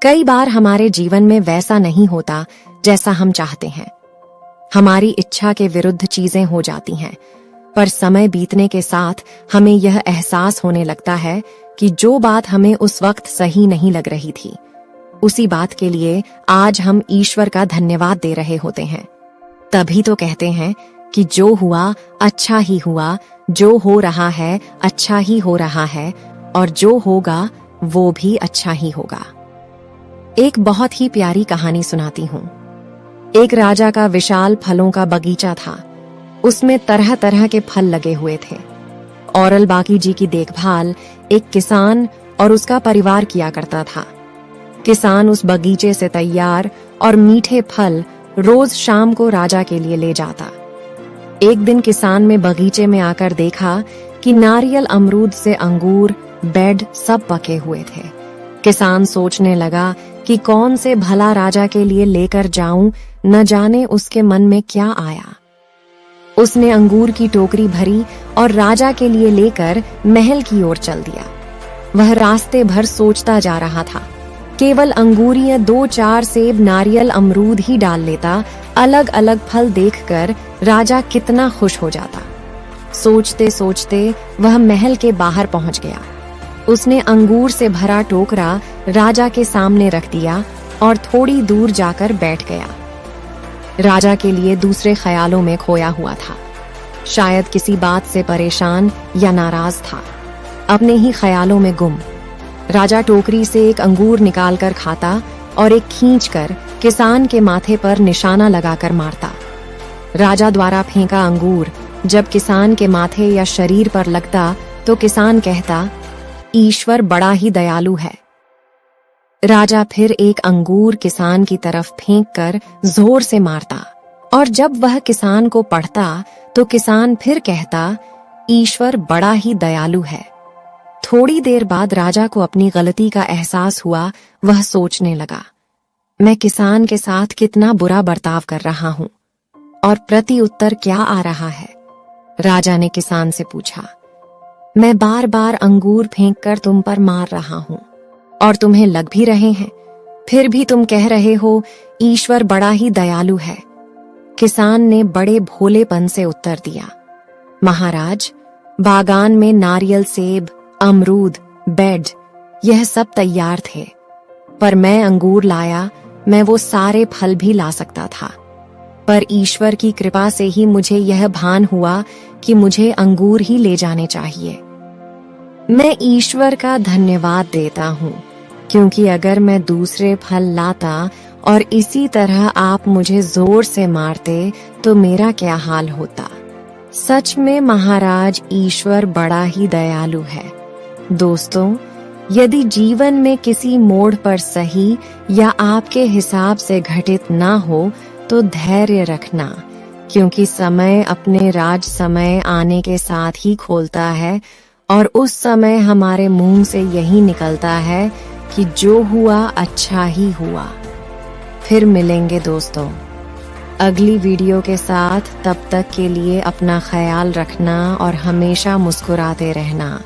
कई बार हमारे जीवन में वैसा नहीं होता जैसा हम चाहते हैं। हमारी इच्छा के विरुद्ध चीजें हो जाती हैं, पर समय बीतने के साथ हमें यह एहसास होने लगता है कि जो बात हमें उस वक्त सही नहीं लग रही थी, उसी बात के लिए आज हम ईश्वर का धन्यवाद दे रहे होते हैं। तभी तो कहते हैं कि जो हुआ अच्छा ही हुआ, जो हो रहा है अच्छा ही हो रहा है, और जो होगा वो भी अच्छा ही होगा। एक बहुत ही प्यारी कहानी सुनाती हूँ। एक राजा का विशाल फलों का बगीचा था। उसमें तरह तरह के फल लगे हुए थे। औरल बाकी जी की देखभाल एक किसान और उसका परिवार किया करता था। किसान उस बगीचे से तैयार और मीठे फल रोज शाम को राजा के लिए ले जाता। एक दिन किसान ने बगीचे में आकर देखा कि नारियल, अमरूद से अंगूर, बेड सब पके हुए थे। किसान सोचने लगा कि कौन से भला राजा के लिए लेकर जाऊं, न जाने उसके मन में क्या आया। उसने अंगूर की टोकरी भरी और राजा के लिए लेकर महल की ओर चल दिया। वह रास्ते भर सोचता जा रहा था। केवल अंगूरियां 2-4 सेब, नारियल, अमरूद ही डाल लेता। अलग अलग फल देखकर राजा कितना खुश हो जाता। सोचते सोचते वह महल के बाहर पहुंच गया। उसने अंगूर से भरा टोकरा राजा के सामने रख दिया और थोड़ी दूर जाकर बैठ गया। राजा के लिए दूसरे ख्यालों में खोया हुआ था। शायद किसी बात से परेशान या नाराज था, अपने ही ख्यालों में गुम। राजा टोकरी से एक अंगूर निकालकर खाता और एक खींचकर किसान के माथे पर निशाना लगाकर मारता। राजा द्वारा फेंका अंगूर जब किसान के माथे या शरीर पर लगता तो किसान कहता, ईश्वर बड़ा ही दयालु है। राजा फिर एक अंगूर किसान की तरफ फेंककर जोर से मारता, और जब वह किसान को पड़ता तो किसान फिर कहता, ईश्वर बड़ा ही दयालु है। थोड़ी देर बाद राजा को अपनी गलती का एहसास हुआ। वह सोचने लगा, मैं किसान के साथ कितना बुरा बर्ताव कर रहा हूं, और प्रति उत्तर क्या आ रहा है। राजा ने किसान से पूछा, मैं बार बार अंगूर फेंककर तुम पर मार रहा हूं और तुम्हें लग भी रहे हैं, फिर भी तुम कह रहे हो ईश्वर बड़ा ही दयालु है। किसान ने बड़े भोलेपन से उत्तर दिया, महाराज, बागान में नारियल, सेब, अमरूद, बेड यह सब तैयार थे, पर मैं अंगूर लाया। मैं वो सारे फल भी ला सकता था, पर ईश्वर की कृपा से ही मुझे यह भान हुआ कि मुझे अंगूर ही ले जाने चाहिए। मैं ईश्वर का धन्यवाद देता हूँ, क्योंकि अगर मैं दूसरे फल लाता और इसी तरह आप मुझे जोर से मारते तो मेरा क्या हाल होता। सच में महाराज, ईश्वर बड़ा ही दयालु है। दोस्तों, यदि जीवन में किसी मोड़ पर सही या आपके हिसाब से घटित ना हो तो धैर्य रखना, क्योंकि समय अपने राज समय आने के साथ ही खोलता है, और उस समय हमारे मुंह से यही निकलता है कि जो हुआ अच्छा ही हुआ। फिर मिलेंगे दोस्तों अगली वीडियो के साथ। तब तक के लिए अपना ख्याल रखना और हमेशा मुस्कुराते रहना।